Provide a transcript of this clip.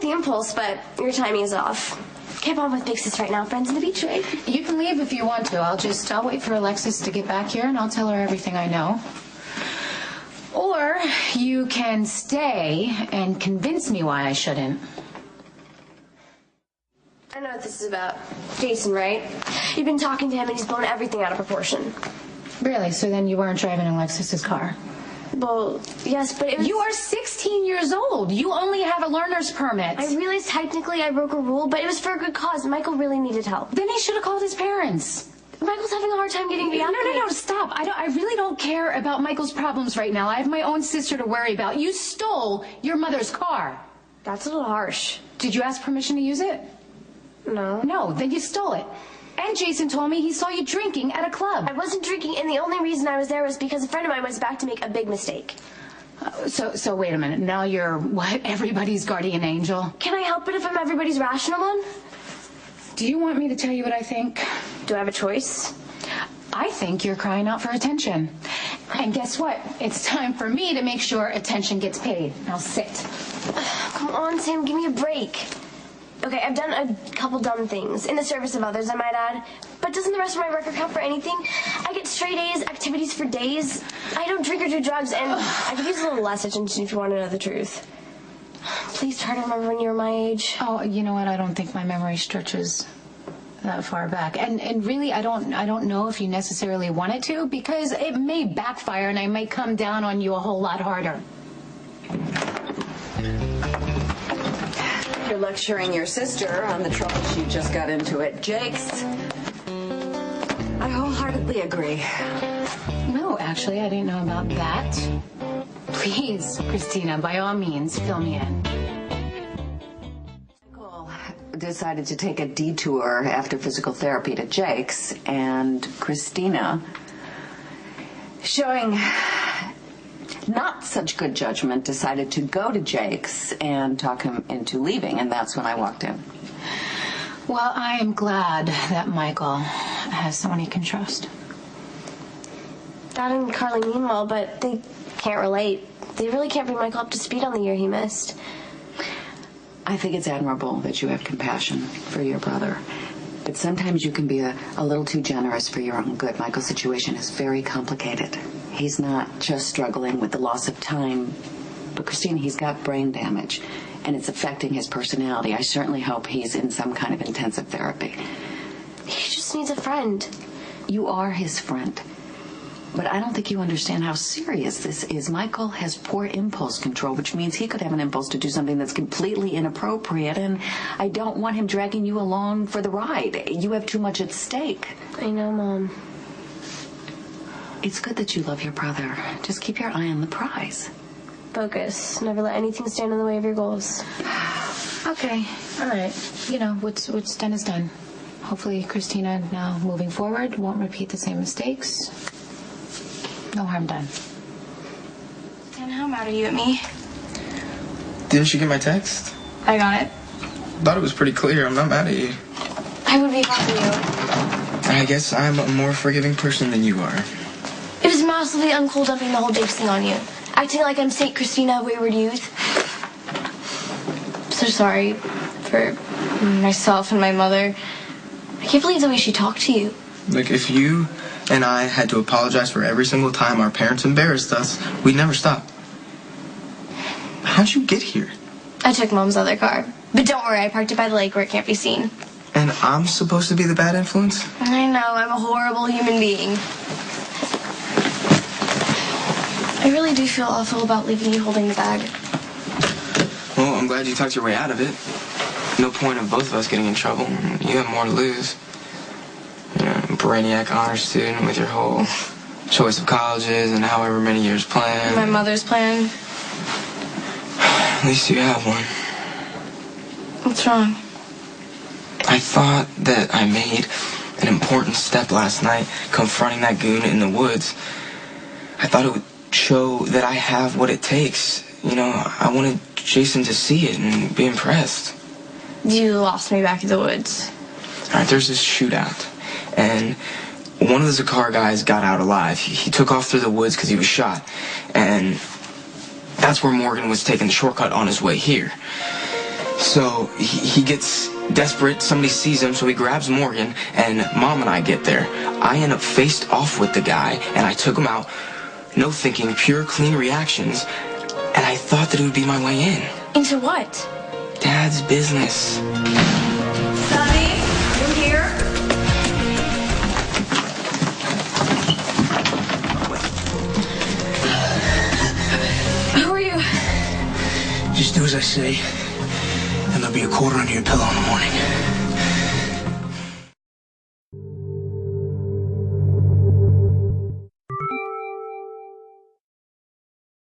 like the impulse, but your timing is off. Keep on with Big Sis right now. Friends in the beach, right? You can leave if you want to. I'll wait for Alexis to get back here and I'll tell her everything I know. Or you can stay and convince me why I shouldn't. I know what this is about. Jason, right? You've been talking to him and he's blown everything out of proportion. Really? So then you weren't driving Alexis's car? Well, yes, but it was... You are 16 years old. You only have a learner's permit. I realize technically I broke a rule, but it was for a good cause. Michael really needed help. Then he should have called his parents. Michael's having a hard time getting me out. No, stop. I really don't care about Michael's problems right now. I have my own sister to worry about. You stole your mother's car. That's a little harsh. Did you ask permission to use it? No. No, then you stole it. And Jason told me he saw you drinking at a club. I wasn't drinking, and the only reason I was there was because a friend of mine was about to make a big mistake. So wait a minute. Now you're, what, everybody's guardian angel? Can I help it if I'm everybody's rational one? Do you want me to tell you what I think? Do I have a choice? I think you're crying out for attention. And guess what? It's time for me to make sure attention gets paid. Now sit. Come on, Sam, give me a break. Okay, I've done a couple dumb things, in the service of others, I might add. But doesn't the rest of my record count for anything? I get straight A's, activities for days. I don't drink or do drugs, and I could use a little less attention if you want to know the truth. Please try to remember when you were my age. Oh, you know what? I don't think my memory stretches that far back. And really, I don't know if you necessarily want it to, because it may backfire and I might come down on you a whole lot harder. You're lecturing your sister on the trouble she just got into at Jake's. I wholeheartedly agree. No, actually, I didn't know about that. Please, Kristina, by all means, fill me in. Michael decided to take a detour after physical therapy to Jake's, and Kristina, showing not such good judgment, decided to go to Jake's and talk him into leaving, and that's when I walked in. Well, I am glad that Michael has someone he can trust. Dad and Carly mean well, but they can't relate. They really can't bring Michael up to speed on the year he missed. I think it's admirable that you have compassion for your brother. But sometimes you can be a little too generous for your own good. Michael's situation is very complicated. He's not just struggling with the loss of time, but Kristina, he's got brain damage, and it's affecting his personality. I certainly hope he's in some kind of intensive therapy. He just needs a friend. You are his friend. But I don't think you understand how serious this is. Michael has poor impulse control, which means he could have an impulse to do something that's completely inappropriate, and I don't want him dragging you along for the ride. You have too much at stake. I know, Mom. It's good that you love your brother. Just keep your eye on the prize. Focus. Never let anything stand in the way of your goals. Okay, all right. You know, what's done is done. Hopefully Kristina, now moving forward, won't repeat the same mistakes. No harm done. Dan, how mad are you at me? Didn't you get my text? I got it. Thought it was pretty clear. I'm not mad at you. I would be if I were you. I guess I'm a more forgiving person than you are. It was massively uncool dumping the whole Jake's thing on you. Acting like I'm Saint Kristina, wayward youth. I'm so sorry for myself and my mother. I can't believe the way she talked to you. Like, if you and I had to apologize for every single time our parents embarrassed us, we'd never stop. How'd you get here? I took Mom's other car. But don't worry, I parked it by the lake where it can't be seen. And I'm supposed to be the bad influence? I know, I'm a horrible human being. I really do feel awful about leaving you holding the bag. Well, I'm glad you talked your way out of it. No point of both of us getting in trouble. You have more to lose. You know, brainiac honor student with your whole choice of colleges and however many years planned. My mother's plan. At least you have one. What's wrong? I thought that I made an important step last night, confronting that goon in the woods. I thought it would show that I have what it takes. You know, I wanted Jason to see it and be impressed. You lost me back in the woods. All right, there's this shootout, and one of the Zakar guys got out alive. He took off through the woods because he was shot, and that's where Morgan was taking the shortcut on his way here. So he gets desperate. Somebody sees him, so he grabs Morgan, and Mom and I get there. I end up faced off with the guy, and I took him out. No thinking, pure, clean reactions. And I thought that it would be my way in. Into what? Dad's business. Sonny, you here? Who are you? Just do as I say, and there'll be a quarter under your pillow in the morning.